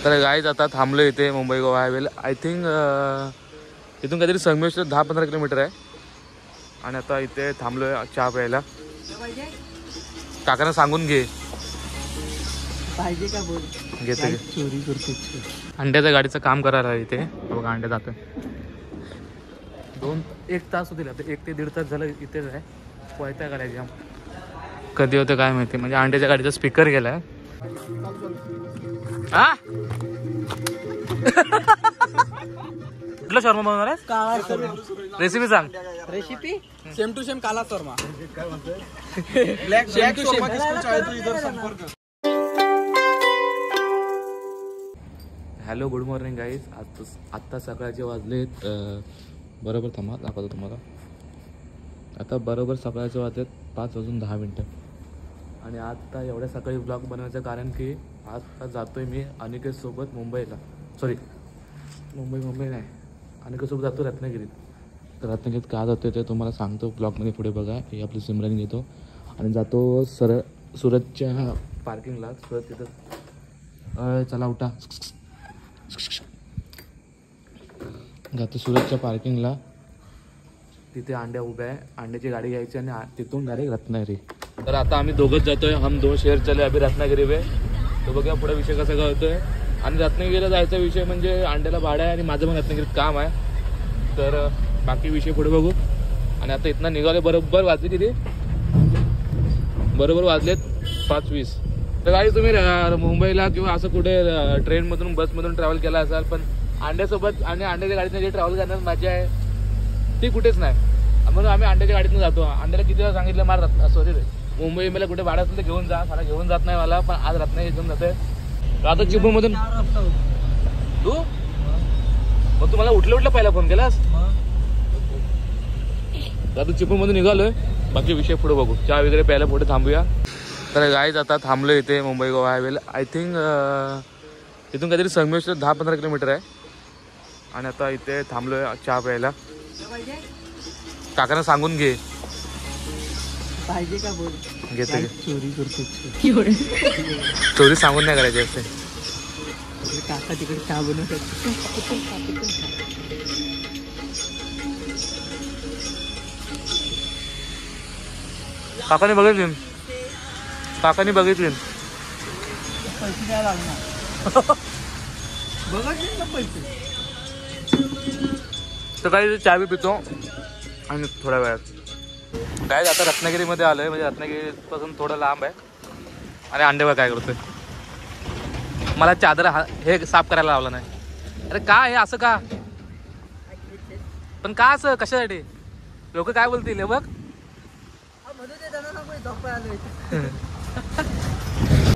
तर गाईज आता थांबलो इथे मुंबई गोवा हायवेला. आय थिंक इथून काहीतरी संगमेश्वर 10-15 किलोमीटर आहे. आणि आता इथे थांबलो आहे चहा प्यायला. काकांना सांगून घे पाहिजे का बोल. घेते चोरी करतो. अंड्याच्या गाडीचं काम करायला आहे इथे. बघा अंड्या जातोय. 1 तास होतील आता. 1 ते 1.5 तास झालं इथेच आहे. पोहत्या करायची कधी होतं काय माहिती. म्हणजे अंड्याच्या गाडीचा स्पीकर गेलाय. हा कुठला शर्मा बनवणार आहे? काळा शर्मा. रेसिपी सांग. रेसिपी सेम टू सेम काला शर्मा. ब्लॅक शर्मा किसको चाहे तो इधर संपर्क. Hello good morning guys. आत्ता सकाळचे वाजलेत बरोबर. थांबा दाखवतो तुम्हाला. आता बरोबर सकाळचे वाजलेत 5:10. आणि आता एवढ्या सकाळी ब्लॉग बनवायचं कारण की आता जातोय मी अनिकेतसोबत मुंबईला. सॉरी मुंबई नाही, अनिकेतसोबत जातो रत्नागिरीत. तर रत्नागिरीत का जातो ते तुम्हाला सांगतो ब्लॉगमध्ये पुढे बघा. हे आपली सिमरन घेतो आणि जातो सुरतच्या पार्किंगला. सुरत तिथं चला उठा. जातो सुरतच्या पार्किंगला. तिथे अंड्या उभ्या आहे. अंड्याची गाडी घ्यायची आणि तिथून डायरेक्ट रत्नागिरी. तर आता आम्ही दोघंच जातोय. हम 2 शेअर चले अभि रत्नागिरी वे. तो बघा पुढे विषय कसा काय होतोय. आणि रत्नागिरीला जायचा विषय म्हणजे अंड्याला भाडं आहे आणि माझं पण रत्नागिरीत काम आहे. तर बाकी विषय पुढे बघू. आणि आता इथनं निघाले. बरोबर वाजले किती? बरोबर वाजलेत 5:20. तर काही तुम्ही मुंबईला किंवा असं कुठे ट्रेनमधून बसमधून ट्रॅव्हल केला असाल, पण अंड्यासोबत आणि अंड्याच्या गाडीतनं जे ट्रॅव्हल करण्यात मजा आहे ती कुठेच नाही. म्हणून आम्ही अंड्याच्या गाडीतनं जातो. अंड्याला किती वेळा सांगितलं मार असं ते मुंबई मला कुठे भाडं असेल तर घेऊन जा. मला घेऊन जात नाही मला, पण आज रत्नागिरी घेऊन जातोय. आता चिपळूणमधून तू मग तुम्हाला उठलं पहिला फोन केलास. आता चिपळूणमधून निघालोय. बाकी विषय पुढे बघू. चहा वगैरे प्यायला पुढे थांबूया. तर गाईज आता थांबलो इथे मुंबई गोवा हायवेला. आय थिंक इथून काहीतरी संगमेश्वर 10-15 किलोमीटर आहे. आणि आता इथे थांबलो आहे चहा प्यायला. काकांना सांगून घे पाहिजे का बोल. घेते चोरी करतो. चोरी सांगून नाही करायची असते. काका तिकडे चहा बनवतात. काकाने बघितली. काकाने बघितली. पैसे काय लागणार. बघत ना पैसे. तर काही चहा बी पितो आणि थोड्या वेळात काय आता रत्नागिरीमध्ये आलोय. म्हणजे रत्नागिरीपासून थोडं लांब आहे. आणि अंडेवर काय करतोय. मला चादर हे साफ करायला लावलं नाही. अरे का हे असं का. पण का असं कशासाठी. लोक काय बोलतील हे बघ.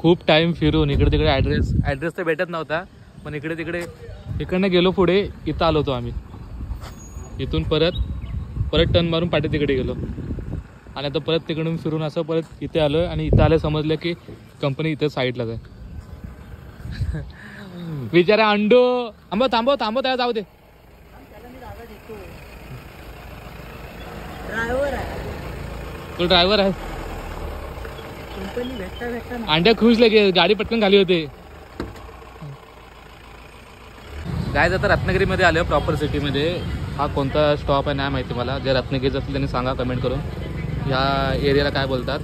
खूप टाइम फिरून इकडे तिकडे ॲड्रेस तर भेटत नव्हता. पण इकडे तिकडे इकडनं गेलो. पुढे इथं आलो होतो आम्ही. इथून परत टर्न मारून पाठी तिकडे गेलो. आणि आता परत तिकडून फिरून असं परत इथे आलो आहे. आणि इथं आलं समजलं की कंपनी इथं साईडलाच आहे. विचारा अंडो थांबव त्याला जाऊ दे. तो ड्रायव्हर आहे. अंड्या खुश लगे गाडी पटकन खाली होते. काय आता रत्नागिरीमध्ये आलं प्रॉपर सिटीमध्ये. हा कोणता स्टॉप आहे नाही माहिती मला. जे रत्नागिरीचं असेल त्यांनी सांगा कमेंट करून. ह्या एरियाला काय बोलतात.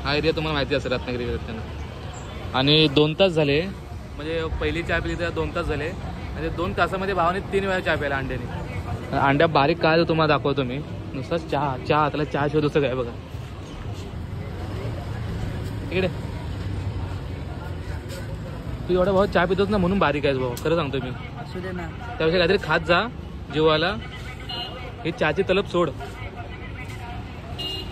हा एरिया तुम्हाला माहिती असेल रत्नागिरी त्यांना. आणि 2 तास झाले. म्हणजे पहिली चहा पिली तर 2 तास झाले. म्हणजे 2 तासामध्ये भावाने 3 वेळा चहा प्यायला अंड्याने. अंड्या बारीक काय तुम्हाला दाखवतो मी. नुसताच चहा त्याला चहा शिवाय दुसरं काय बघा. इकडे तू एवढा भाऊ चहा पितोच ना म्हणून बारीक आहेस भाऊ. खरं सांगतो मी. त्यापेक्षा काहीतरी खात जा जीवाला. हे चहाची तलब सोड.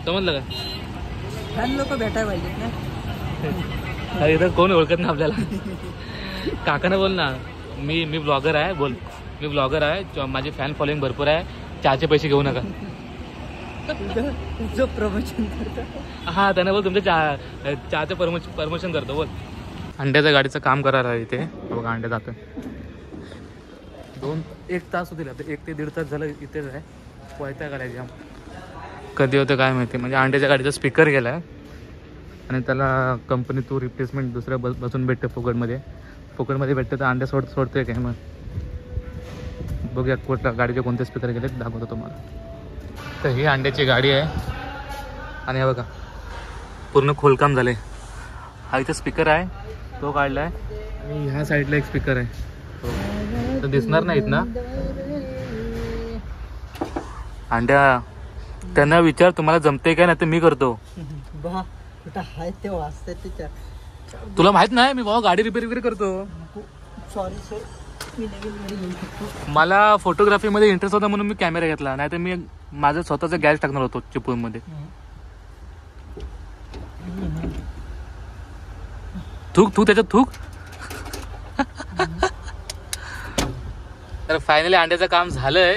समजलं का. लोक भेटायला पाहिजेत ना. इथं कोण ओळखत ना आपल्याला. काकाने बोल ना. मी ब्लॉगर आहे. बोल मी ब्लॉगर आहे. माझी फॅन फॉलोइंग भरपूर आहे. चहाचे पैसे घेऊ नका. जो प्रमोशन करतो. हा त्याने बोल तुमच्या चहाचं प्रमोशन करतो बोल. अंड्याच्या गाडीचं काम करायला आहे इथे. बघा अंड्या जातोय. 1 तास होतील आता. 1 ते 1.5 तास झालं इथेच आहे. पोहत्या करायची कधी होतं काय माहिती. म्हणजे अंड्याच्या गाडीचा स्पीकर गेला आहे. आणि त्याला कंपनी तो रिप्लेसमेंट दुसऱ्या बसून भेटतं फुकटमध्ये. फुकटमध्ये भेटते तर अंडे सोडतोय काय मग बघूया कुठल्या गाडीचे कोणते स्पीकर गेले दाखवतो तुम्हाला. तर ही अंड्याची गाडी आहे आणि हे बघा पूर्ण खोलकाम झाले. हा इथे स्पीकर आहे तो काढला आहे आणि ह्या साईडला एक स्पीकर आहे तो तर दिसणार नाहीत ना अंड्या. त्यांना विचार तुम्हाला जमते काय नाही तर मी करतो. बा कुठं आहे ते वाचते त्याच्या. तुला माहित नाही मी बाबा गाडी रिपेअर वगैरे करतो. सॉरी सर मी नवीन गाडी घेऊ शकतो. मला फोटोग्राफीमध्ये इंटरेस्ट होता म्हणून मी कॅमेरा घेतला नाही तर मी माझं स्वतःचा गॅस टाकणार होतो चिपळूणमध्ये. थूक त्याच्यात थूक. तर फायनली अंड्याचं काम झालंय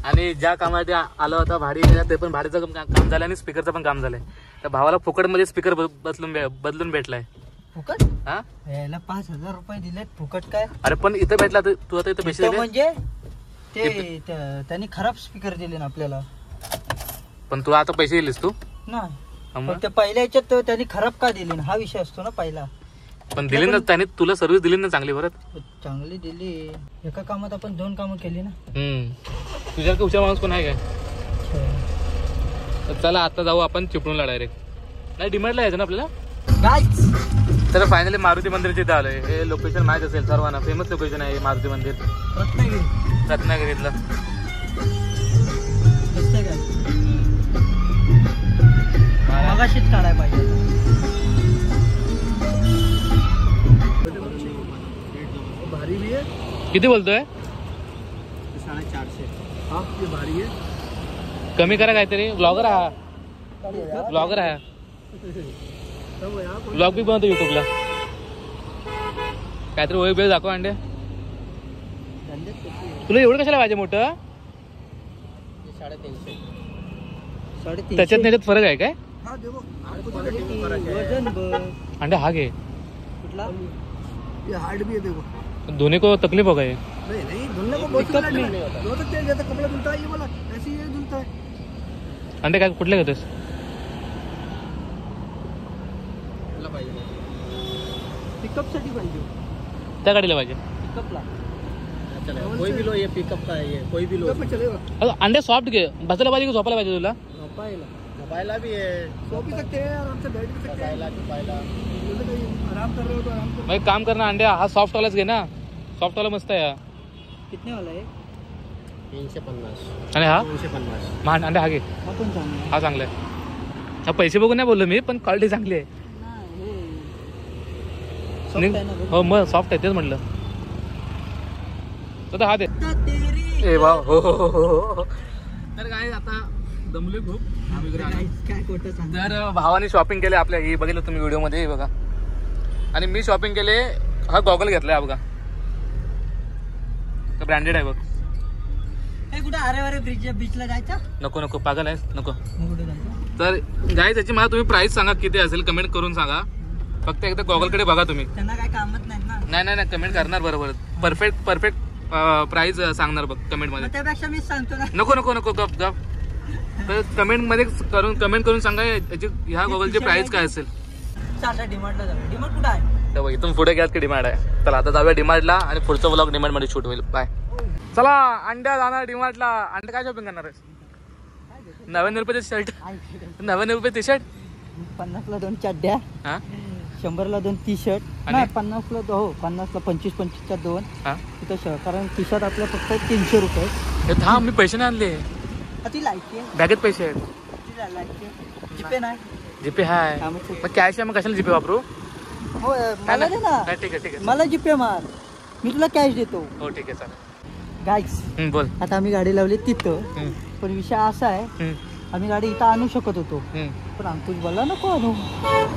आणि ज्या कामासाठी आलं होता भाडी ते पण भाडीचं काम झालं आणि स्पीकरचं पण काम झालंय. तर भावाला फुकटमध्ये स्पीकर बदलून भेटलाय. फुकट हा याला 5,000 रुपये दिलेत फुकट काय. अरे पण इथं भेटला तर तू आता इथं पैसे दिले म्हणजे ते त्यांनी खराब स्पीकर दिले ना आपल्याला. पण तू आता पैसे दिलेस तू नाही मग? पण त्या पहिल्या याच्यात त्यांनी खराब का दिली ना हा विषय असतो ना पहिला. पण दिली ना त्याने तुला सर्व्हिस दिली ना चांगली परत. चांगली दिली. एका कामात आपण 2 कामं केली ना. तुझ्याकडे हुशार माणूस कोण आहे काय. तर चला आता जाऊ आपण चिपळूणला डायरेक्ट. नाही डिमांडला यायचं ना आपल्याला. तर फायनली मारुती मंदिरच्या इथे आलोय. हे लोकेशन माहित असेल सर्वांना फेमस लोकेशन आहे मारुती मंदिर रत्नागिरीतलं. दिसतंय काय मगाशीच काढायला पाहिजे. भारी भी है. किती बोलतोय 450. हाँ ये भारी है. कमी करा काहीतरी. ब्लॉगर आहे ब्लॉग बी बनवतो युट्यूबला. काहीतरी वेळ दाखव अंडे. तुला एवढं कशाला पाहिजे मोठं. 350. त्याच्यात त्याच्यात फरक आहे काय. हाँ देखो वजन अंडे हा घे. कुठला ये हार्ड भी है देखो. दोन्ही को तकलीफ हो गई. नहीं धुलने को बहुत कपड़ा धुलता है ये वाला ऐसे ही धुलता है. अंडे काय कुठले घेतोस. पिकअप साठी पाहिजे. त्या गाडीला पाहिजे. पिकअपला कोई भी लो ये पिकअप का है ये कोई भी लो चलेगा. अंडे सॉफ्ट घे. बसायला पाहिजे की झोपायला पाहिजे तुला. झोपायला भी है. सो भी सकते हैं आराम से बैठ भी सकते हैं. आराम कर रहे हो तो आराम करो. मग एक काम करना अंडे हा सॉफ्ट वालाच घे ना. सॉफ्ट वाला मस्त आहे. कितने वाला है 350. आणि हा 250. मान अंडे हा घे. हा पण चांगला आहे. हा चांगला आहे. हा पैसे बघून नाही बोललो मी पण क्वालिटी चांगली आहे. हो मग सॉफ्ट आहे तेच म्हटलं. तर हा दे. ए वा हो. तर काय आता दमले खूप. काय खोटं सांग. तर भावाने शॉपिंग केले आपल्या ही बघितलं तुम्ही व्हिडिओ मध्ये बघा. आणि मी शॉपिंग केले हा गॉगल घेतलाय बघा. तर ब्रँडेड आहे बघ. हे कुठे अरे अरे बीचला जायचं. नको पागल आहेस नको. कुठे जायचं. तर गाईज याची मला तुम्ही प्राइस सांगा किती असेल कमेंट करून सांगा. फक्त एकदा गॉगलकडे बघा तुम्ही. त्यांना काय कामच नाही ना. नाही कमेंट करणार बरोबर. परफेक्ट प्राइस सांगणार बघ कमेंट मध्ये. त्यापेक्षा मी सांगतो ना. नको गप. तर कमेंट मध्ये कमेंट करून सांगा याची ह्या गॉगलची प्राइस काय असेल. चालला डिमांडला जाऊ. डिमांड कुठं आहे. तर इथून पुढे घ्याच की डिमांड आहे. चला आता जाऊया डिमांडला आणि पुढचा व्लॉग डिमांड मध्ये शूट होईल. बाय. चला अंड्या जाणार डिमांडला. अंडे काय शॉपिंग करणार आहेस. 99 रुपयाचे शर्ट. 99 रुपये टी शर्ट. 50ला 2 चड्ड्या. हा 100ला 2 टी शर्ट. नाही 50ला 25-25च्या 2 तिथं. कारण टी शर्ट आपल्या फक्त 300 रुपये. थांब मी पैसे नाही आणले. ती लायकी आहे. बॅगेत पैसे आहेत. ती लायकी आहे. जीपे नाही. जीपे आहे मग कॅश आहे. मग कशाला जीपे वापरू. हो मला दे ना. ठीक आहे मला जीपे मार. मी तुला कॅश देतो. हो ठीक आहे चालेल. गाईस बोल. आता आम्ही गाडी लावली तिथं. पण विषय असा आहे आम्ही गाडी इथं आणू शकत होतो पण अंकुश बोलला नको आणू.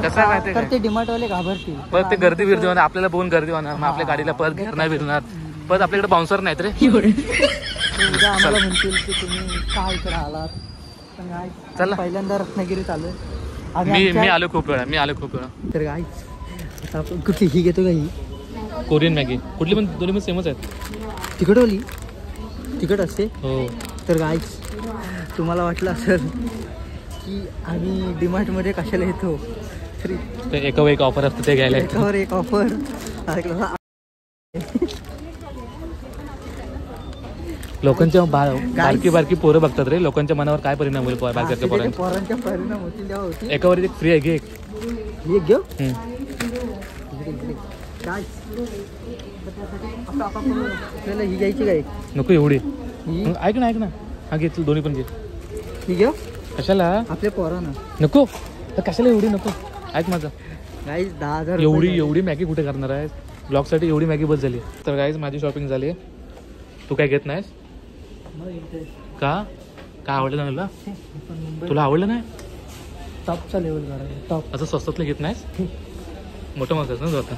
कसं माहिती तर ते डिमार्ट वाले घाबरतील. परत ते गर्दी बिर्दी होणार आपल्याला बघून गर्दी होणार. मग आपल्या गाडीला परत घेरणार बिरणार. परत आपल्याकडे बाउन्सर नाहीत रे. उद्या आम्हाला म्हणतील की तुम्ही काय इकडे आलात. पण चला पहिल्यांदा रत्नागिरीत आलोय. मी आलो खूप वेळा. तर गाईस आता आपण कुठली ही घेतो का. ही कोरियन मॅगी कुठली पण दोन्ही पण सेमच आहेत. तिखट असते. हो तर गाईस तुम्हाला वाटलं असेल की आम्ही डीमार्टमध्ये कशाला येतो तरी एकावर एक ऑफर असतं ते घ्यायला. एकावर एक ऑफर. लोकांच्या बारकी बारकी पोरं बघतात रे, लोकांच्या मनावर काय परिणाम होईल बारक्या पोरांच्या परिणाम होतील तेव्हा होतील. एकावर एक फ्री आहे घे एक. हे घेऊ हम्म. काय आपल्याला ही घ्यायची काय नको एवढी. ही मग ऐक ना हा घे तू दोन्ही पण घे. ही घेऊ कशाला आपल्या पोरांना नको तर कशाला एवढी नको. ऐक माझं गाईज 10,000 एवढी मॅगी कुठे करणार आहे ब्लॉगसाठी एवढी मॅगी बस झाली. तर गाईज माझी शॉपिंग झाली. तू काय घेत नाहीस का? काय आवडलं नाही तुला आवडलं नाही? टॉपचा लेवल करायचं टॉप. असं स्वस्तातलं घेत नाहीस? मोठं मागतात ना तू आता.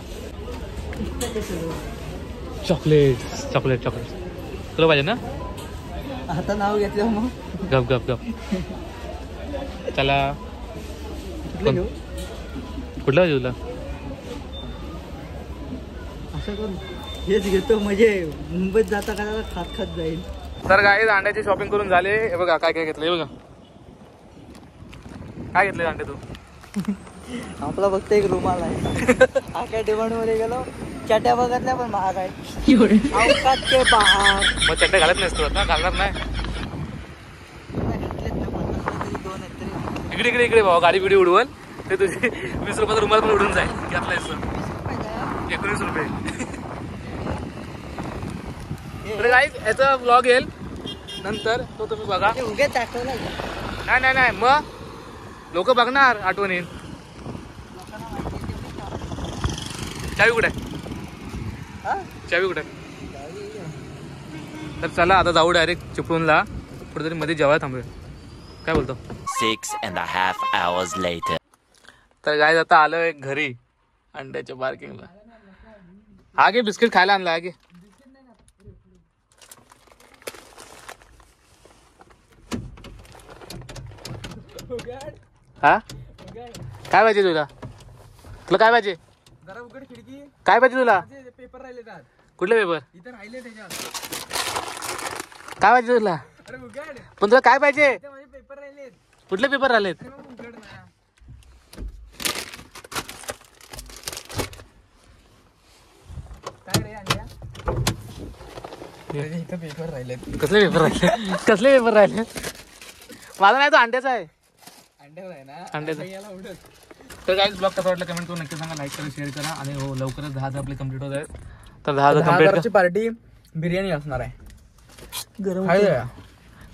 चॉकलेट तुला पाहिजे ना? आता नाव घेतलं मग गप चला. कुठलं घेऊ? कुठलं पाहिजे तुला? असं करू हेच घेतो म्हणजे मुंबईत जाता का खात जाईल. तर गाईज अंड्याची शॉपिंग करून झाले. हे बघा काय घेतलं. हे बघा काय घेतले अंडे तू? आपला फक्त एक रुमाल आहे. आख्या डिमांड मध्ये गेलो चट्या बघितल्या पण महाग आहे. अवकात के बाहेर. मग चड्डे घालत नाहीस तू आता? घालणार नाही? इकडे भाऊ गाडी बिडी उडवल ते तुझी 20 रुपयाचा रुमाल पण उडून जाईल. घेतलायस 19 रुपये. तर गाईज याचा ब्लॉग येईल नंतर, तो तुम्ही बघा. उगे दाखवला नाही मग लोक बघणार आठवणीन. चावी कुठे? तर चला आता जाऊ डायरेक्ट चिपळूणला. कुठेतरी मध्ये जेवायला थांबूया. काय बोलतो? 6.5 hours later. तर गाईज आता आलोय घरी अंड्याच्या पार्किंगला. हा घे बिस्किट खायला आणला. आगे हा काय पाहिजे तुला? काय पाहिजे? जरा उघड खिडकी. काय पाहिजे तुला? पेपर राहिले त्यात. कुठले पेपर? इथं राहिले त्याच्यात. काय पाहिजे तुला? अरे उघड. पण तुला काय पाहिजे? इथं माझे पेपर राहिलेत. कुठले पेपर राहिलेत? अरे मग उघड ना. काय रे अंड्या? इथं पेपर राहिलेत. कसले पेपर राहिले? माझा नाही, तो अंड्याचा आहे. अंड्यावर आहे ना? अंड्याचा. याला उडत. तर गाईज ब्लॉग कसा वाटला कमेंट करून नक्की सांगा. लाईक करा, शेअर करा. आणि हो लवकरच 10,000 आपले कम्प्लीट होत आहेत. तर 10,000 कम्प्लीट पार्टी बिर्याणी असणार आहे. गरम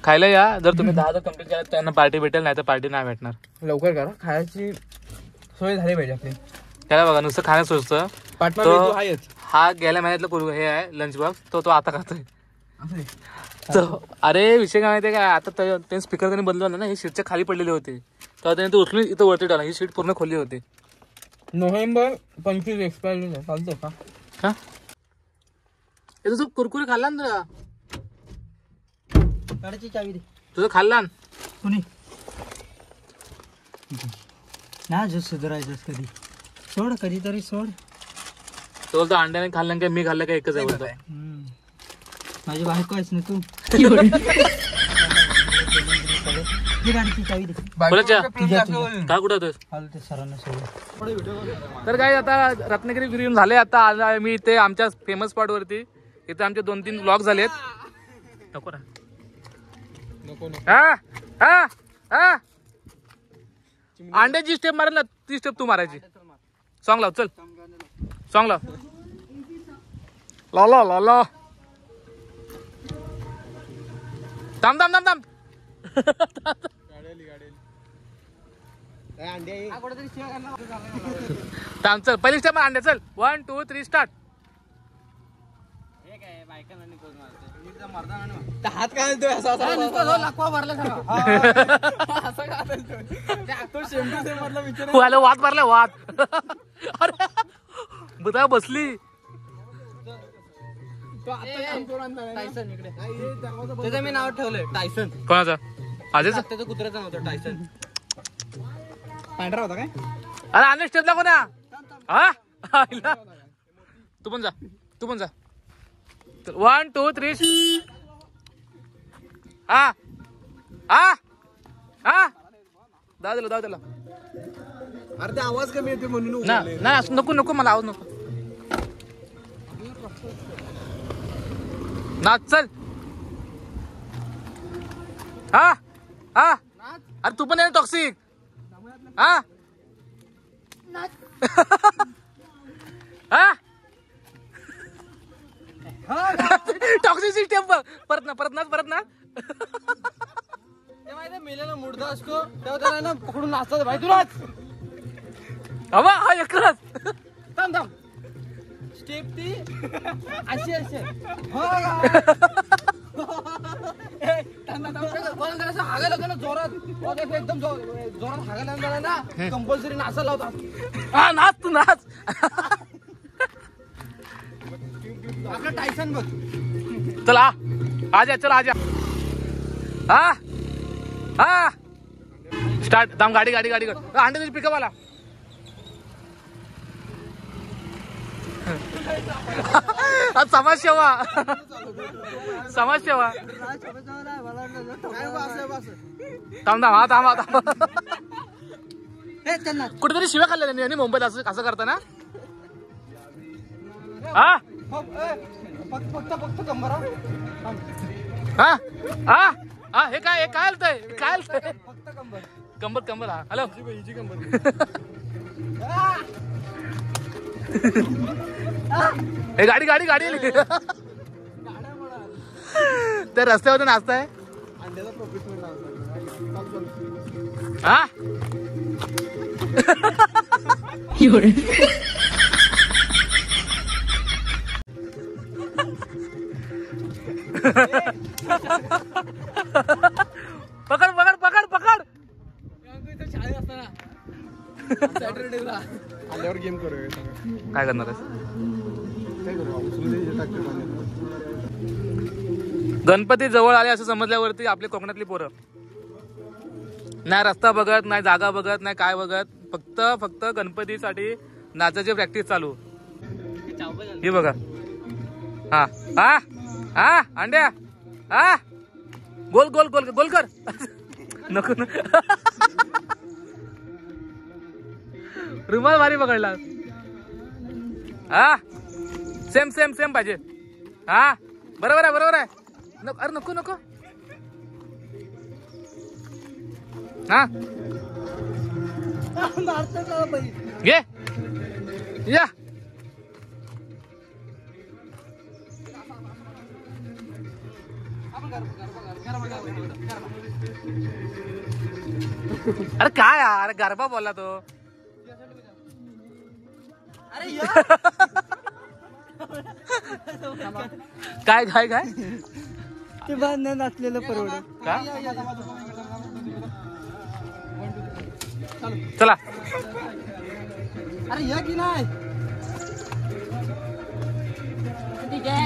खायला या. जर तुम्ही 10,000 कम्प्लीट केला तर त्यांना पार्टी भेटेल, नाही तर पार्टी नाही भेटणार. लवकर करा. खायची सोय झाली पाहिजे आपली. त्याला बघा नुसतं खाणं सुचतं. पार्टनर तो आहेच. हा गेल्या महिन्यातलं हे आहे लंच बॉक्स, तो आता खातोय. असं अरे विषय काय माहितीये का? आता ते स्पीकर त्यांनी बदलवलं ना, हे सीटच्या खाली पडलेले होते, तेव्हा त्याने ते उचलून इथं वरती टाकला. ही सीट पूर्ण खोलली होती. नोव्हेंबर 25 एक्सपायरी चालतो का? हा तुझं कुरकुरे खाल्ला ना तुला? गाडीची चावी दे. तुझं खाल्ला कुणी ना जो सुधारायचंच कधी सोड, कधीतरी सोड. तो बोलतो अंड्याने खाल्लं काय मी खाल्लं काय एकच आहे बोलतो. माझी बायको आहेस ना तू. गाडीची चावी दे. काय कुठं होतोस? सरांना सोड. तर काय आता रत्नागिरी फिरून झाले. आता आला मी इथे आमच्या फेमस स्पॉट वरती. इथे आमचे 2-3 ब्लॉग झालेत. नको ना. अंड्याची स्टेप मारेल ना, ती स्टेप तू मारायची. सॉंग लाव. चल सॉंग लाव. ला थांब. थांब चल. पहिली स्टेप अंड्या. चल 1 2 3 स्टार्ट. हात काय लाकवा भरला वाद मारला वाद. अरे बुधा बसली. त्याचं मी नाव ठेवलंय टायसन. कोणाचा? आजच त्याचं कुत्र्याचं नाव होतं टायसन. पांढरा होता काय? अरे अंडे स्टेप दाखव ना. हा तू पण जा. 1 2 3. हा दाव त्याला. अरे ते आवाज कमी येते म्हणून ना नको मला आवाज नको. नाच चल. हा हा अरे तू पण आहे टॉक्सिक. हा हा टॉक्सिक सिस्टम परत ना ते माहिती मेलेला मुर्दा असतो तेव्हा त्याला ना पकडून नाचतात भाई. तुलाच हवा हा एकच. थांब स्टेप ती अशी हागायला होतं ना जोरात एकदम जोरात हागायला झाला ना कंपल्सरी नाचायला होता. हा नाच तू नाच. आपला टायसन बघ. चला आजा चल आजा. हा हा स्टार्ट. दाम गाडी अंडे तुझी पिकअप आला. समाजसेवा थांब कुठेतरी शिव्या खाल्ल्या यांनी मुंबईत असं करताना. हा फक्त कंबर. हा हा हा हे काय आलतंय फक्त कंबर. हा हॅलो हे गाडी ते रस्त्यावर नाचताय. अंड्याचा प्रॉफिट हा पकड. शाळेत असताना सॅटरडेला आल्यावर गेम करूया. काय करणार आहेस? गणपती जवळ आले असं समजल्यावरती आपली कोकणातली पोरं नाही रस्ता बघत, नाही जागा बघत, नाही काय बघत, फक्त गणपतीसाठी नाचाची प्रॅक्टिस चालू. हे बघा. हा हा हा अंड्या हा गोल कर. नको रुमाल भारी पकडला. हा सेम पाहिजे. हा बरोबर आहे. अरे नको हा घे या. अरे काय यार गरबा बोलला तो. अरे काय ते बांधणं नसलेलं परवडत का. चला अरे या की नाही.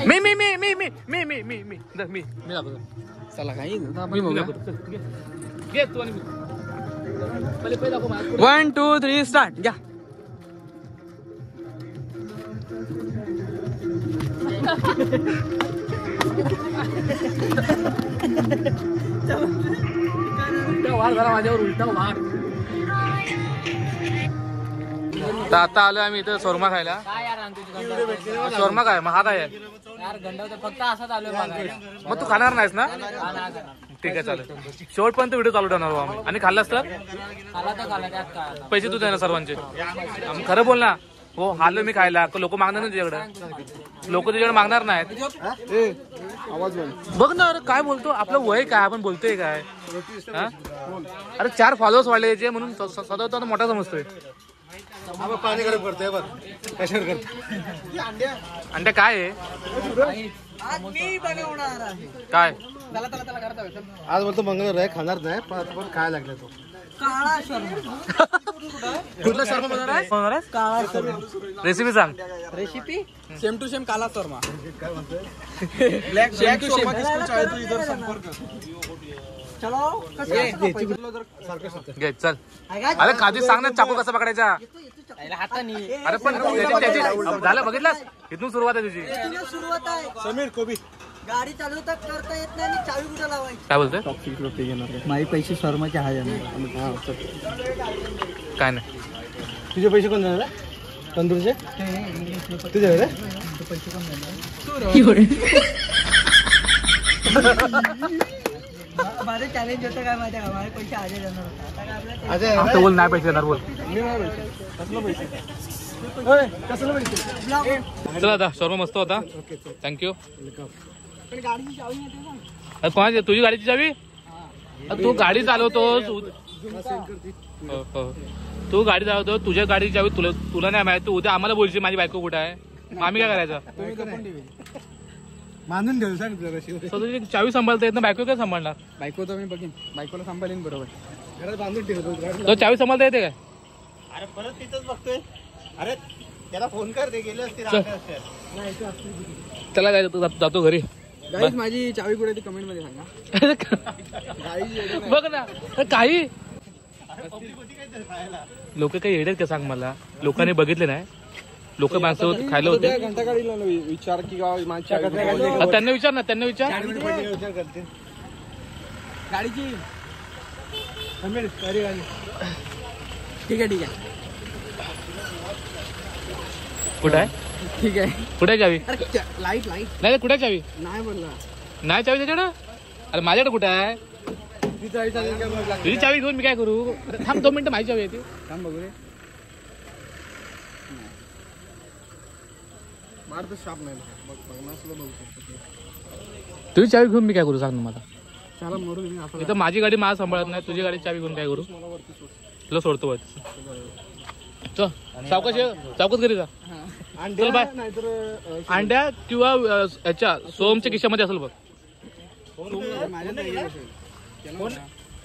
मी दाखवतो. चला काही घे तू आणि मी. पहिले दाखव मला. 1 2 3 स्टार्ट. घ्या. वार झाला माझ्यावर उलटा वार. तर आता आलोय आम्ही इथं शोरमा खायला. शोरमा काय मग हा काय आहे फक्त असाच आलोय बघायला. मग तू खाणार नाहीस ना. ठीक आहे चालेल. शेवटपर्यंत व्हिडिओ चालू ठेवणार आम्ही. आणि खाल्लास तर पैसे तू देणार सर्वांचे. खरं बोल ना. हो आलो मी खायला. लोक मागणार नाही तुझ्याकडे. लोक तुझ्याकडे मागणार नाहीत. बघ ना अरे काय बोलतो. आपलं वय काय आपण बोलतोय काय. अरे 4 फॉलोअर्स वाढले त्याचे म्हणून सदा मोठा समजतोय. पाणी गरम करतोय बरं कशावर करतो. अंड्या काय आहे मी बनवणार आहे. काय आज बोलतो मंगळवार आहे खाणार नाही पण काय लागला तो काळा शर्मा. कुठला शर्मा बनवणार आहे. काळा शर्मा रेसिपी सांग. रेसिपी सेम टू सेम काला शर्मा. ब्लॅक शर्मा किसको चाहे तो इधर संपर्क. चलो घे चल. अरे काधी सांग ना चाकू कसा पकडायचा. हाताने. अरे पण त्याची झालं बघितलास. इथून सुरुवात आहे तुझी. सुरुवात आहे. समीर कोबी गाडी चालवता करता येत नाही आणि चावी कुठं लावायची. काय बोलतोय. माझे पैसे शर्माचे आहे. काय नाही. तुझे पैसे कोण देणार तंदूरचे तुझे पैसे कोण माझं चॅलेंज होतं काय माहिती का माझे पैसे आले जाणार होता आता काय आपल्याला आता बोल नाही पैसे देणार बोल. चला आता शोरूम मस्त होता. थँक्यू. गाडीची चावी येते ना कोणाची तुझी गाडीची चावी? तू गाडी चालवतोस. तू गाडी चालवतो तुझ्या गाडीची चावी तुला नाही माहिती. तू उद्या आम्हाला बोलशील माझी बायको कुठं आहे. आम्ही काय करायचं? बांधून ठेवू सांग जरा. तुझी चावी सांभाळता येत ना बायको काय सांभाळणार? बायको तर मी बघीन बायकोला सांभाळीन बरोबर. घरात बांधून ठेवतो. तो चावी सांभाळता येते काय? अरे परत तिथंच बघतोय. अरे त्याला फोन कर ते गेले असते. चला जायचं जातो घरी. गाईज माझी चावी कुठे ती कमेंट मध्ये सांगा. बघ ना काही लोक काही येडेत का सांग मला. लोकांनी बघितले नाही. लोक माणसं खायला होते. घंटागाडीला विचार की त्यांना विचार ना त्यांना विचार. गाडीची ठीक आहे ठीक आहे कुठं आहे? ठीक आहे. कुठे चावी? लाईट नाही कुठे चावी? नाही बोलला. नाही चावी त्याच्याकडं. अरे माझ्याकडे कुठे आहे? ती चावी चालेल का मग? तुझी चावी घेऊन मी काय करू? अरे थांब 2 मिनिटं माझी चावी येते. थांब बघू रे. मार तर शाप नाही बघ सुद्धा बघू शकतो. तुझी चावी घेऊन मी काय करू सांग ना मला. त्याला मरून असं इथं माझी गाडी मला सांभाळत नाही. तुझी गाडी चावी घेऊन काय करू? तुला सोडतो वरती. चल चौकात घरी जा. चल बाय. नाहीतर अंड्या किंवा याच्या सोमच्या खिशामध्ये असेल बघ. माझ्या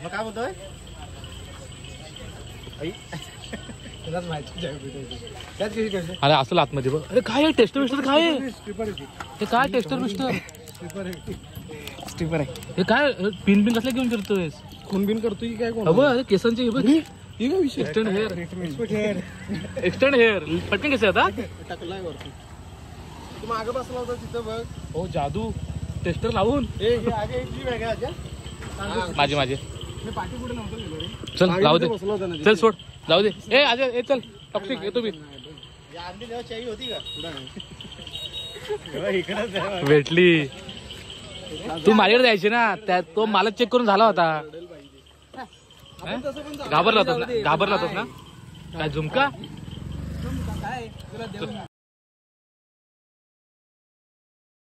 काय बोलतोय? अरे असं आतमध्ये बघ. अरे काय टेस्टर बिस्टर काय आहे? हे काय टेस्टर बिस्टर? स्टीपर आहे. हे काय पिन पिन कसल्या घेऊन फिरतोय? खून बिन करतोय काय कोण? अबे अरे केसांचे हे बघ. ही काय विषय? एक्सटेंड हेअर पटकन केस आता. टाकलाय वरती. तू मागे बसला होता तिथं बघ. हो जादू टेस्टर लावून. माझे मी पाठी पुढे नव्हतं गेलो रे. चल लावू दे. बसला होता ना. चल सोड जाऊ दे. ए अजय ए चल टॉक्सिक येतो मी. चावी होती का? भेटली. तू माझ्याकडे जायची ना. त्या तो मला चेक करून झाला होता. घाबरला होतास ना? काय झुमका? काय तुला देऊ ना